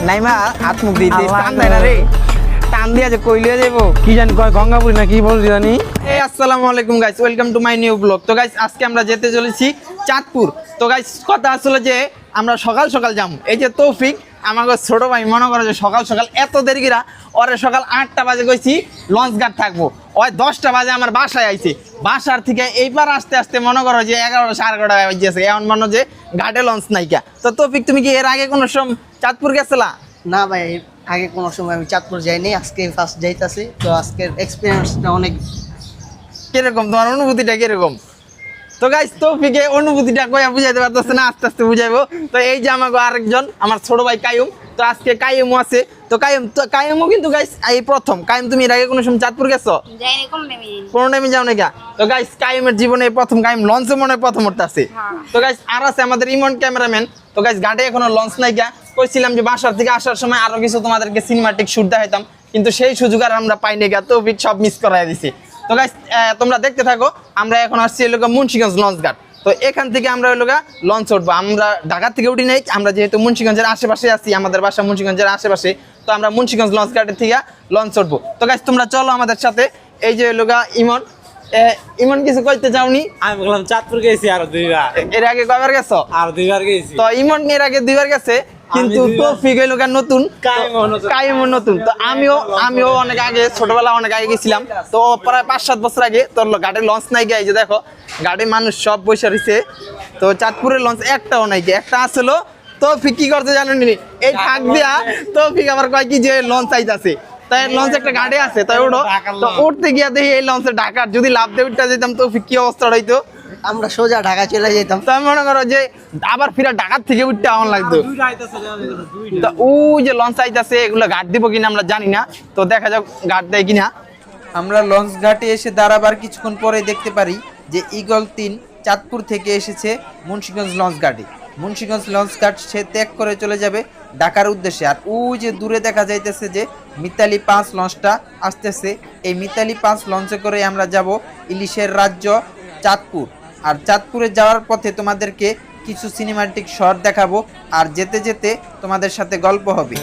নাইমা আত্মুখ দিতে টান দেয় না রে, টান দিয়া যে কইলে যাবো কি জানি কয় গঙ্গাপুরি না কি বলছি জানি। এই আসসালামু আলাইকুম guys, welcome to my new blog. তো গাইস আজকে আমরা যেতে চলেছি চাঁদপুর। তো গাইস কথা আসলে যে আমরা সকাল সকাল যাবো। এই যে তৌফিক আমাকে ছোট ভাই মনে করো যে সকাল সকাল এত দেরি কিরা, ওরে সকাল 8টা বাজে কইছি লঞ্চ ঘাট থাকবো, ওই 10টা বাজে আমার বাসায় আইছে। বাসার থেকে এইবার আসতে আসতে মনে করো যে 11টা সাড়ে 11টা বাজে এমন মনে যে ঘাটে লঞ্চ নাইকা। তো তৌফিক তুমি কি এর আগে কোনো সময় চাঁদপুর গেছিলা? না ভাই, আগে কোনো সময় আমি চাঁদপুর যাইনি, আজকে ফার্স্ট যাইতাছি। তো আজকের এক্সপিরিয়েন্সটা অনেক কিরকম, তোমার অনুভূতিটা কিরকম? তো গাইস তৌফিকে অনুভূতিটা কইয়া বুঝাইতে পারতেছে না, আস্তে আস্তে বুঝাইবো। তো এই যে আমাকে আরেকজন আমার ছোট ভাই কাইম, তো আজকে কাইমও আছে। তো কাইমও কিন্তু গাইস এই প্রথম। কাইম তুমি এর আগে কোনো সময় চাঁদপুর গেছো? যাইনি, কোন টাইমে কোনো টাইমে যাও না গা? তো গাইস কাইমের জীবনে প্রথম, কাইম লঞ্চে মনে হয় প্রথম উঠতে আছে। তো গাইস আর আছে আমাদের ইমন ক্যামেরাম্যান। তো গাইস ঘাটে এখনো লঞ্চ নাই গা। কইছিলাম যে বাসার থেকে আসার সময় আরো কিছু তোমাদেরকে সিনেমাটিক শুট দেখাইতাম, কিন্তু সেই সুযোগ আর আমরা পাইনি গা। তৌফিক সব মিস করাই দিছি। তো গাইস তোমরা দেখতে থাকো। আমরা এখন আসছি এলাকা মুন্সিগঞ্জ লঞ্চ ঘাট। তো এখান থেকে আমরা এলাকা লঞ্চ উঠবো। আমরা ঢাকা থেকে উঠি নাই, আমরা যেহেতু মুন্সিগঞ্জের আশেপাশে আছি, আমাদের বাসা মুন্সিগঞ্জের আশেপাশে, তো আমরা মুন্সিগঞ্জ লঞ্চ ঘাটের থেকে লঞ্চ উঠবো। তো গাইস তোমরা চলো আমাদের সাথে। এই যে এলাকা ইমন, ইমন কিছু কইতে চাওনি? আমি বললাম চাঁদপুর গেছি আরো 2বার। এর আগে কয়বার গেছো? আর 2বার গেছি। তো ইমন এর আগে 2বার গেছে, কিন্তু তৌফিক হইলো নতুন, কাইমও নতুন। তো আমিও অনেক আগে, ছোটবেলা অনেক আগে গেছিলাম। তো প্রায় 5-7 বছর আগে। তোর গাড়ির লঞ্চ নাই গিয়ে, এই যে দেখো গাড়ি মানুষ সব বসে রয়েছে। তো চাঁদপুরের লঞ্চ একটাও নাই গিয়ে, একটা আসলো। তৌফিক কি করতে জানেন নি, এই ফাঁক দিয়া তৌফিক আবার কয় কি যে লঞ্চ আইতাছে, তাই লঞ্চ একটা গাড়ি আছে, তাই ওঠো। তো উঠতে গিয়া দেখি এই লঞ্চে ঢাকার, যদি লাভ দিয়ে উঠতে যেতাম তৌফিক কি অবস্থা হইতো। আমরা সোজা ঢাকা চলে যেতাম। তো আমি মনে করো যে আবার ফিরা ঢাকার থেকে উঠতে আমার লাগতো। তো ওই যে লঞ্চ আইতাছে, এগুলো ঘাট দিব কিনা আমরা জানি না। তো দেখা যাক ঘাট দেয় কিনা। আমরা লঞ্চ ঘাটে এসে দাঁড়াবার কিছুক্ষণ পরে দেখতে পারি যে ঈগল 3 চাঁদপুর থেকে এসেছে মুন্সিগঞ্জ লঞ্চ ঘাটে। মুন্সিগঞ্জ লঞ্চ ঘাট সে ত্যাগ করে চলে যাবে ঢাকার উদ্দেশ্যে। আর ওই যে দূরে দেখা যাইতেছে যে মিতালি 5 লঞ্চটা আসতেছে। এই মিতালি 5 লঞ্চে করে আমরা যাব ইলিশের রাজ্য চাঁদপুর। আর চাঁদপুরে যাওয়ার পথে তোমাদেরকে কিছু সিনেমাটিক শট দেখাবো, আর যেতে যেতে তোমাদের সাথে গল্প হবে।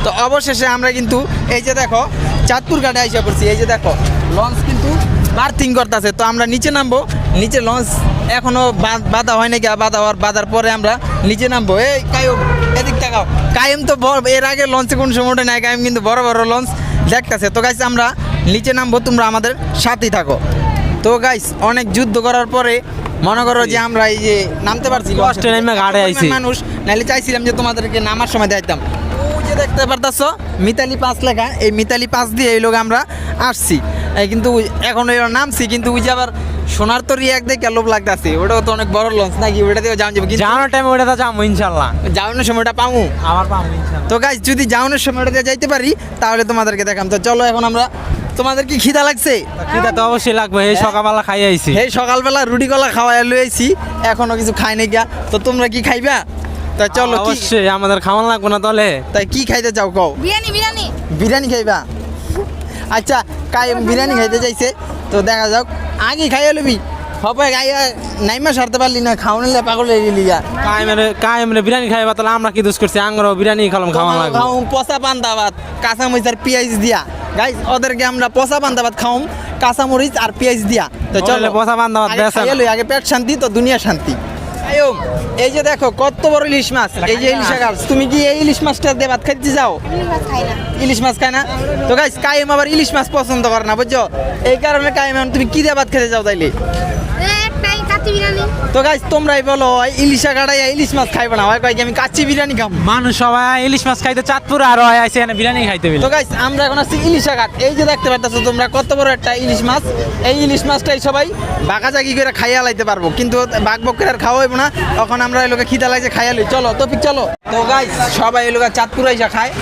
তো অবশেষে আমরা কিন্তু এই যে দেখো চাঁদপুর ঘাটে আইসা পড়ছি। এই যে দেখো লঞ্চ কিন্তু বার্থিং করতেছে। তো আমরা নিচে নামবো। নিচে লঞ্চ এখনো বাধা হয় নাকি, বাধার পরে আমরা নিচে নামবো। এই কায়ুম এদিক তাকাও। কায়ুম তো এর আগে লঞ্চে কোন সময় ওঠে নাই, কায়ুম কিন্তু বড় বড় লঞ্চ দেখতেছে। তো গাইস আমরা নিচে নামবো, তোমরা আমাদের সাথেই থাকো। তো গাইস অনেক যুদ্ধ করার পরে মনে করো যে আমরা এই যে নামতে পারছি। কষ্টে নেমে ঘাটে আইছি মানুষ নাইলে চাইছিলাম যে তোমাদেরকে নামার সময় দেখাইতাম। যে দেখতে পারতাছো মিতালি 5 লেখা, এই মিতালি 5 দিয়ে এই লোক আমরা আসছি। কিন্তু এখন নামছি, কিন্তু ওই যে আবার সোনার তরি এক দেখে লোভ লাগতেছে। ওটাও তো অনেক বড় লঞ্চ নাকি, ওটা দিয়ে যাওয়া যাবে। যাওয়ার টাইম ওটা তো যাবো ইনশাল্লাহ, যাওয়ানোর সময়টা পাবো আবার পাবো ইনশাল্লাহ। তো গাইস যদি যাওয়ানোর সময়টা দিয়ে যাইতে পারি তাহলে তোমাদেরকে দেখাম। তো চলো এখন আমরা, তোমাদের কি খিদা লাগছে? খিদা তো অবশ্যই লাগবে, এই সকালবেলা খাই আইছি। এই সকালবেলা রুটি কলা খাওয়াই লইছি, এখনো কিছু খাই নাই গা। তো তোমরা কি খাইবা? তা চলো অবশ্যই, আমাদের খাওয়ান লাগবে না তাহলে। তাই কি খাইতে চাও কও? বিরিয়ানি বিরিয়ানি খাইবা? আচ্ছা কাই বিরিয়ানি খাইতে চাইছে, তো দেখা যাক আগে খাইয়া লবি। হবে গাইয়া নাইমা সারতে পারলি না খাওয়ালে পাগল হয়ে গেলি যা কায়েমরে বিরিয়ানি খাইবা তাহলে আমরা কি দোষ করছি আঙ্গরও বিরিয়ানি খাওয়াম খাওয়া লাগবে খাও পচা পান্তা ভাত কাঁচা মরিচ আর পেঁয়াজ দিয়া গাইস ওদেরকে আমরা পচা পান্তা ভাত খাওম কাঁচা মরিচ আর পেঁয়াজ দিয়া তো চলো বলে পচা পান্তা ভাত আগে বেচা খাইয়ে লই, আগে পেট শান্তি তো দুনিয়া শান্তি। আয়ুম, এই যে দেখো কত বড় ইলিশ মাছ, এই যে ইলিশ গাছ, তুমি কি এই ইলিশ মাছটা দিয়ে ভাত খাইতে যাও? ইলিশ মাছ খায় না তো গাইস, কায়েম আবার ইলিশ মাছ পছন্দ করে না বুঝছো, এই কারণে কায়েম এখন তুমি কি দিয়ে ভাত খেতে যাও তাইলে? তো গাইস তোমরাই বলো ইলিশা গাড়াইয়া ইলিশ মাছ খাইবে না, হয় কয় কি আমি কাচ্চি বিরিয়ানি খাবো। মানুষ সবাই ইলিশ মাছ খাইতে চাঁদপুর আর হয় আইছে এখানে বিরিয়ানি খাইতে তো গাইস আমরা এখন আছি ইলিশা ঘাট, এই যে দেখতে পাচ্ছ তোমরা কত বড় একটা ইলিশ মাছ, এই ইলিশ মাছটাই সবাই বাগাজাগি করে খাইয়া লাইতে পারবো, কিন্তু বাঘ বকরে আর খাওয়া হইব না, তখন আমরা এই লোকে খিদা লাগছে খাইয়া লই, চলো তৌফিক চলো। তো গাইস সবাই এই লোকা চাঁদপুর আইসা খায়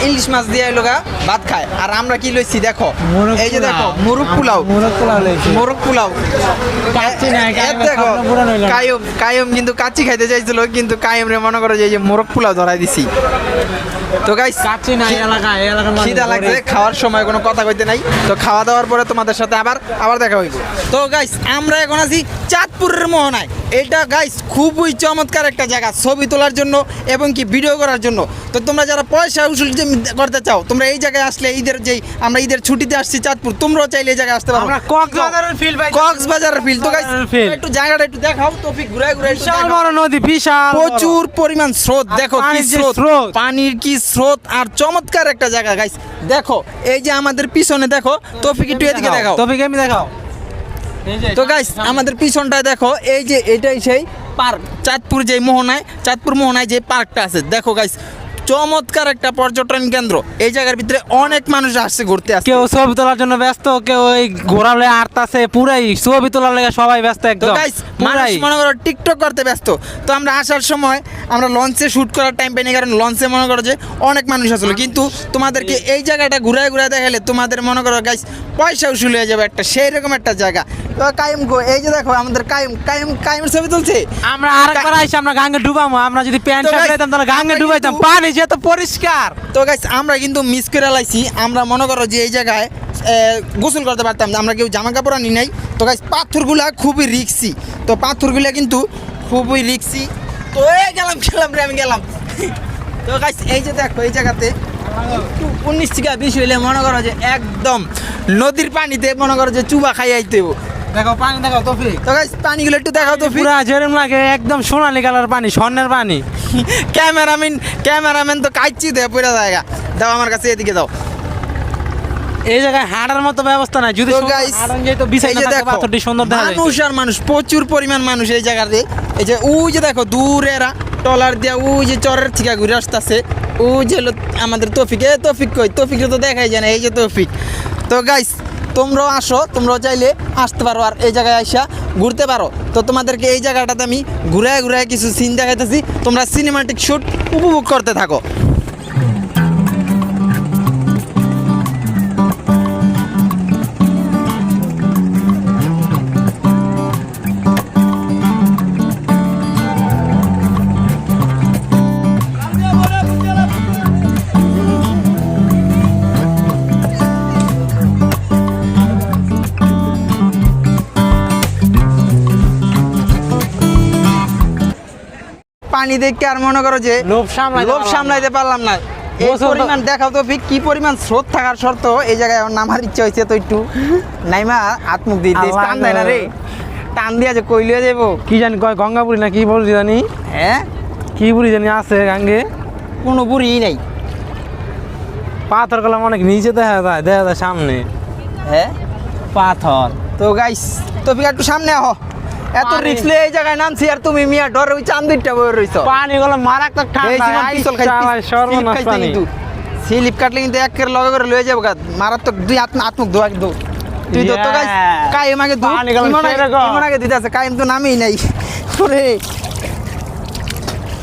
ইলিশ মাছ দিয়ে এই লোকা ভাত খায়, আর আমরা কি লইছি দেখো, এই যে দেখো মুরগ পোলাও, মোরগ পোলাও দেখো। কায়ম কিন্তু কাচ্চি খাইতে চাইছিল, কিন্তু কায়ম রে মনে করো যে এই যে মোরগ পোলাও ধরাই দিছি। তো গাইস কাচ্চি না এলাকার খিদা লাগছে, খাওয়ার সময় কোনো কথা কইতে নাই, তো খাওয়া দাওয়ার পরে তোমাদের সাথে আবার দেখা হইব। তো গাইস আমরা এখন আছি চাঁদপুরের মোহনায়, এটা গাইস খুবই চমৎকার একটা জায়গা ছবি তোলার জন্য এবং কি ভিডিও করার জন্য। তো তোমরা যারা পয়সা উসুল করতে চাও, তোমরা এই জায়গায় আসলে আমরা ঈদের ছুটিতে আসছি চাঁদপুর, তোমরাও চাইলে এই জায়গায় আসতে পারো। আমরা কক্সবাজারের ফিল পাই, কক্সবাজারের ফিল। তো গাইস একটু জায়গাটা একটু দেখাও তৌফিক, ঘুরায় বিশাল বড় নদী, বিশাল প্রচুর পরিমাণ স্রোত, দেখো কি পানির যে স্রোত, স্রোত। পানির কি স্রোত, আর চমৎকার একটা জায়গা গাইস। দেখো এই যে আমাদের পিছনে দেখো, তৌফিক একটু এদিকে দেখাও, তৌফিক আমি দেখাও। তো গাইস আমাদের পিছনটায় দেখো, এই যে এটাই সেই পার্ক, চাঁদপুর মোহনায় যে পার্কটা আছে, দেখো গাইস চমৎকার একটা পর্যটন কেন্দ্র, এই জায়গার ভিতরে অনেক মানুষ আসছে ঘুরতে আসছে, কেউ ছবি তোলার জন্য ব্যস্ত, কেউ এই ঘোরালে আটতাছে, পুরাই ছবি তোলার লেগে সবাই ব্যস্ত তো একদম গাইস মানুষ মনে করো টিকটক করতে ব্যস্ত। তো আমরা আসার সময় আমরা লঞ্চে শুট করার টাইম পাইনি, কারণ লঞ্চে মনে করো যে অনেক মানুষ আসলো, কিন্তু তোমাদেরকে এই জায়গাটা ঘুরায় দেখালে তোমাদের মনে করো গাইস পয়সা উসুল হয়ে যাবে একটা, সেই রকম একটা জায়গা। তো কায়েম গো, এই যে দেখো আমাদের কায়েমের ছবি তুলছে, আমরা আরেকবার আইছি, আমরা গাঙ্গে ডুবামো, আমরা যদি প্যান্ট তো শার্ট guys, লাইতাম তাহলে গাঙ্গে ডুবাইতাম, পানি যে এত পরিষ্কার। তো গাইস আমরা কিন্তু মিস করে লাইছি, আমরা মনে করো যে এই জায়গায় গোসল করতে পারতাম না, আমরা কেউ জামা কাপড় আনি নাই। তো গাইস পাথরগুলা খুবই রিক্সি, তো পাথরগুলা কিন্তু খুবই রিক্সি। তো এই গেলাম রে, আমি গেলাম। তো গাইস এই যে দেখো এই জায়গাতে একটু 19 থেকে 20 হইলে মনে করো যে একদম নদীর পানিতে মনে করো যে চুবা খাই আইতে হবে। দেখো পানি দেখাও তৌফিক, তো গাইস পানিগুলো একটু দেখাও তো, পুরা যেরকম লাগে একদম সোনালী কালার পানি, স্বর্ণের পানি। ক্যামেরাম্যান তো কাচ্চি দেয় পুরা জায়গা, দাও আমার কাছে, এদিকে দাও। এই জায়গায় হাঁটার মতো ব্যবস্থা নাই, যদি তো guys, হাঁটান যেত বিছাই এই যে দেখো, পাথরটি সুন্দর দেখা যায়। মানুষ আর মানুষ, প্রচুর পরিমাণ মানুষ এই জায়গাতে। এই যে ওই যে দেখো দূরে এরা টলার দিয়া ওই যে চরের থেকে ঘুরে আসতেছে, ওই যে হলো আমাদের তৌফিক। তৌফিক কই? তৌফিককে তো দেখাই যায় না, এই যে তৌফিক। তো গাইস তোমরাও আসো, তোমরাও চাইলে আসতে পারো আর এই জায়গায় আইসা ঘুরতে পারো। তো তোমাদেরকে এই জায়গাটাতে আমি ঘুরায় কিছু সিন দেখাইতেছি, তোমরা সিনেমাটিক শুট উপভোগ করতে থাকো। পানি দেখে আর মনে করো যে লোভ সামলাইতে পারলাম না, এই গোসল তো- পরিমাণ দেখাও তো কি পরিমাণ স্রোত থাকার শর্ত এই জায়গায় আমার নামার ইচ্ছা হয়েছে। তো একটু নাইমা আত্মুখ দিয়ে আল্লাহ টান দেয় না রে, টান দিয়া যে কইলিয়ে যাবো, কি জানি কয় গঙ্গাপুরি না কি বলি জানি, হ্যাঁ কি বুড়ি জানি আছে গাঙ্গে, কোনো বুড়ি নাই, পাথর কলাম অনেক নিচে দেখা যায় সামনে হ্যাঁ পাথর। তো গাইস তো একটু সামনে আহ, এত পানি- রিস্ক এই জায়গায় নামছি আর তুমি মিয়া ডরে ওই চান্দিরটা বয়ে রইছো। পানি গুলো মারাত্মক ঠান্ডা, সর্বনাশ পানি। স্লিপ কাটলে কিন্তু একের লগে করে লয়ে যাবো, মারাত্মক দুই আত্মক দোয়া কিন্তু তুই তো তো গাইস কায়েম আগে দু পানি গেলাম সেরকম। ইমন আগে দিতে আছে, কায়েম তো নামেই নাই। ওরে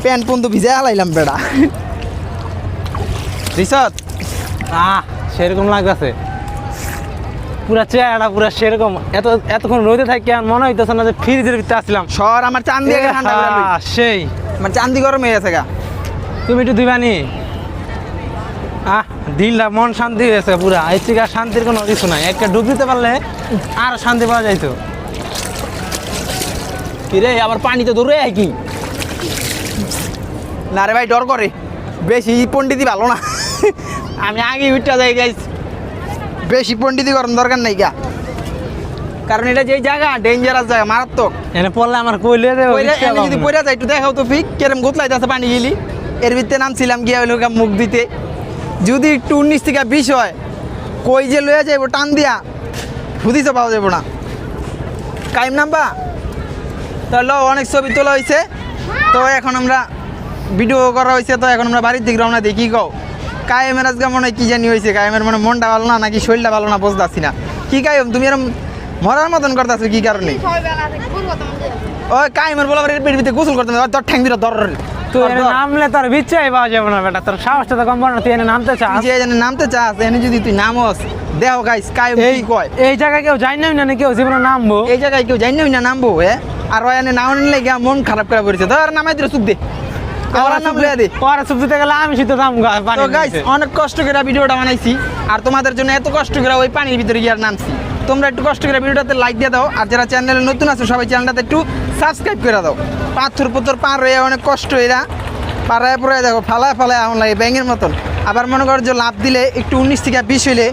প্যান পর্যন্ত ভিজে হালাইলাম বেড়া রিসত। সেরকম লাগতেছে, পুরা চেহারাটা পুরা সেরকম। এতক্ষণ রোদে থাকি আর মনে হইতেছে না যে ফ্রিজের ভিতরে আসলাম। শহর আমার চান্দি আগে ঠান্ডা করে লই, সেই আমার চান্দি গরম হয়ে গেছে গা। তুমি একটু দিবানি, দিলটা মন শান্তি হয়েছে পুরা। এর থেকে আর শান্তির কোনো কিছু নাই, একটা ডুব দিতে পারলে আর শান্তি পাওয়া যাইতো। কিরে আবার পানিতে ধরে কি না রে ভাই ডর করে বেশি পণ্ডিতি ভালো না আমি আগে উঠতে যাই গাইস বেশি পণ্ডিতি করার দরকার নাই গা কারণ এটা যে জায়গা ডেঞ্জারাস জায়গা মারাত্মক এনে পড়লে আমার কইলে দেবো এনে যদি পড়ে যায় একটু দেখাও তো ফিক কেরম গোতলাইতেছে পানি গেলি এর ভিতরে নামছিলাম গিয়া হইলো মুখ দিতে যদি একটু 19 থেকে 20 হয় কই যে লয়ে যাইব টান দিয়া হুদিতে পাওয়া যাবো না কাইম নাম্বা তাহলে অনেক ছবি তোলা হয়েছে তো এখন আমরা ভিডিও করা হয়েছে তো এখন আমরা বাড়ির দিকে রওনা দিই কি কও কায়েমের আজকে মনে হয় কি জানি হয়েছে কায়েমের মানে মনটা ভালো না নাকি শরীরটা ভালো না বুঝতেছি না কি কায়েম তুমি এরকম মরার মতন করতেছো কি কারণে ওই কায়েমের বলা পেট ভিতরে গোসল করতে তোর ঠ্যাং দিটা দর তুই এনে নামলে তোর বিচ্ছাই পাওয়া যাবে না বেটা তোর সাহসটা তো কম বড় না তুই এনে নামতে চাস যে জানে নামতে চাস এনে যদি তুই নামস দেও গাইস কায়েম কি কয় এই জায়গায় কেউ যাই না কেউ জীবনে নামবো এই জায়গায় কেউ জানি না নামবো আর ওই এনে নাম নিলে গিয়া মন খারাপ করে পড়েছে ধর নামাই দিলে চুপ দে আমার নাম লইয়া দে পরে চুপ দিতে গেলে আমি শুধু নাম তো গাইস অনেক কষ্ট করে ভিডিওটা বানাইছি আর তোমাদের জন্য এত কষ্ট করে ওই পানির ভিতরে গিয়ে নামছি তোমরা একটু কষ্ট করে ভিডিওটাতে লাইক দিয়ে দাও আর যারা চ্যানেলে নতুন আছো সবাই চ্যানেলটাতে একটু সাবস্ক্রাইব করে দাও পাথর পুতর পার হয়ে অনেক কষ্ট এরা পাড়ায় পড়ে দেখো ফালায় ফালায় এমন লাগে ব্যাঙের মতন আবার মনে করো যে লাভ দিলে একটু 19 থেকে 20 হইলে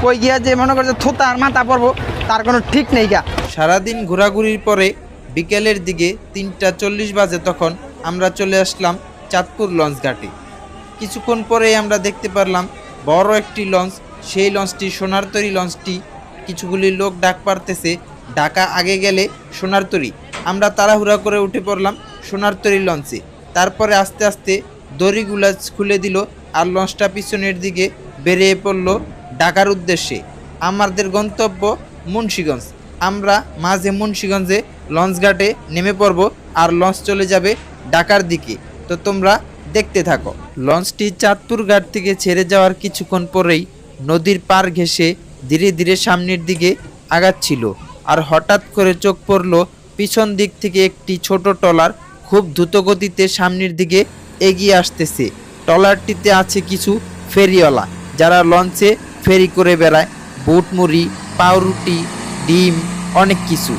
কই গিয়া যে মনে করো যে থোতা আর মাথা পড়বো তার কোনো ঠিক নেই গা সারাদিন ঘোরাঘুরির পরে বিকেলের দিকে 3:40 বাজে তখন আমরা চলে আসলাম চাঁদপুর লঞ্চ ঘাটে কিছুক্ষণ পরেই আমরা দেখতে পারলাম বড় একটি লঞ্চ সেই লঞ্চটি সোনারতরী লঞ্চটি কিছুগুলি লোক ডাক পারতেছে ঢাকা আগে গেলে সোনারতরী আমরা তাড়াহুড়া করে উঠে পড়লাম সোনারতরী লঞ্চে তারপরে আস্তে আস্তে দড়িগুলা খুলে দিল আর লঞ্চটা পিছনের দিকে বেরিয়ে পড়ল ঢাকার উদ্দেশ্যে আমাদের গন্তব্য মুন্সিগঞ্জ আমরা মাঝে মুন্সিগঞ্জে লঞ্চ ঘাটে নেমে পড়ব আর লঞ্চ চলে যাবে ঢাকার দিকে তো তোমরা দেখতে থাকো লঞ্চটি চাঁদপুর ঘাট থেকে ছেড়ে যাওয়ার কিছুক্ষণ পরেই নদীর পার ঘেঁষে ধীরে ধীরে সামনের দিকে আগাচ্ছিল আর হঠাৎ করে চোখ পড়ল পিছন দিক থেকে একটি ছোট ট্রলার খুব দ্রুতগতিতে সামনের দিকে এগিয়ে আসতেছে ট্রলারটিতে আছে কিছু ফেরিওয়ালা যারা লঞ্চে ফেরি করে বেড়ায় বুটমুড়ি পাউরুটি ডিম অনেক কিছু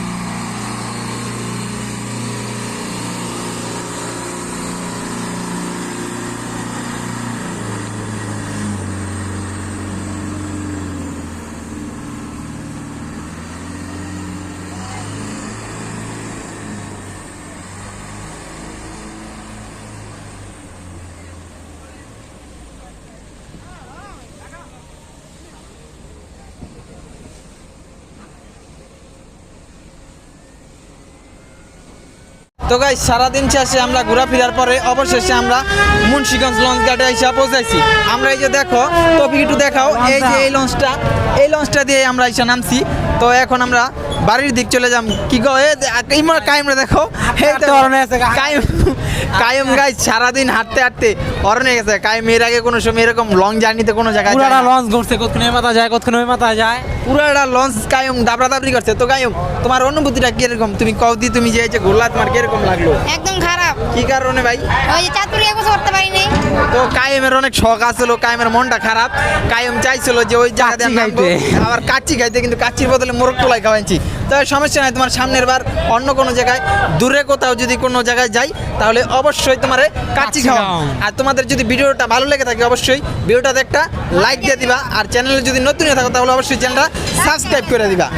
তো গাইস সারাদিন শেষে আমরা ঘোরাফেরার পরে অবশেষে আমরা মুন্সিগঞ্জ লঞ্চ ঘাটে এসে পৌঁছাইছি আমরা এই যে দেখো টপিক একটু দেখাও এই যে এই লঞ্চটা দিয়ে আমরা এসে নামছি তো এখন আমরা বাড়ির দিক চলে যাম কি গো এই কাইমরা দেখো কাইম গাইস সারাদিন হাঁটতে হাঁটতে অরণে গেছে কাইম এর আগে কোনো সময় এরকম লং জার্নিতে কোনো জায়গায় যায় না। লঞ্চ ঘুরছে কতক্ষণ এই মাথা যায় কতক্ষণ ওই মাথা যায় পুরাটা লঞ্চ কায়ম দাবড়াদাবড়ি করছে তো কায়ম তোমার অনুভূতিটা কিরকম তুমি কওদি তুমি যে এই যে ঘুরলা তোমার কিরকম লাগলো একদম খারাপ কি কারণে ভাই ওই যে চাঁদপুরে এক বছর করতে পারিনি তো কায়েমের অনেক শখ আছিল কায়েমের মনটা খারাপ কায়েম চাইছিল যে ওই জায়গাতে কাচ্চি নামবো, খাইতে। আবার কাচ্চি খাইতে কিন্তু কাচ্চির বদলে মোরগ পোলাই খাওয়াইছি তো সমস্যা নাই তোমার সামনের বার অন্য কোনো জায়গায় দূরে কোথাও যদি কোনো জায়গায় যাই তাহলে অবশ্যই তোমার কাচ্চি কাচ্চি খাওয়া খাওয়াম। আর তোমাদের যদি ভিডিওটা ভালো লেগে থাকে অবশ্যই ভিডিওটাতে একটা লাইক দিয়ে দিবা আর চ্যানেলে যদি নতুন হয়ে থাকো তাহলে অবশ্যই চ্যানেলটা সাবস্ক্রাইব করে দিবা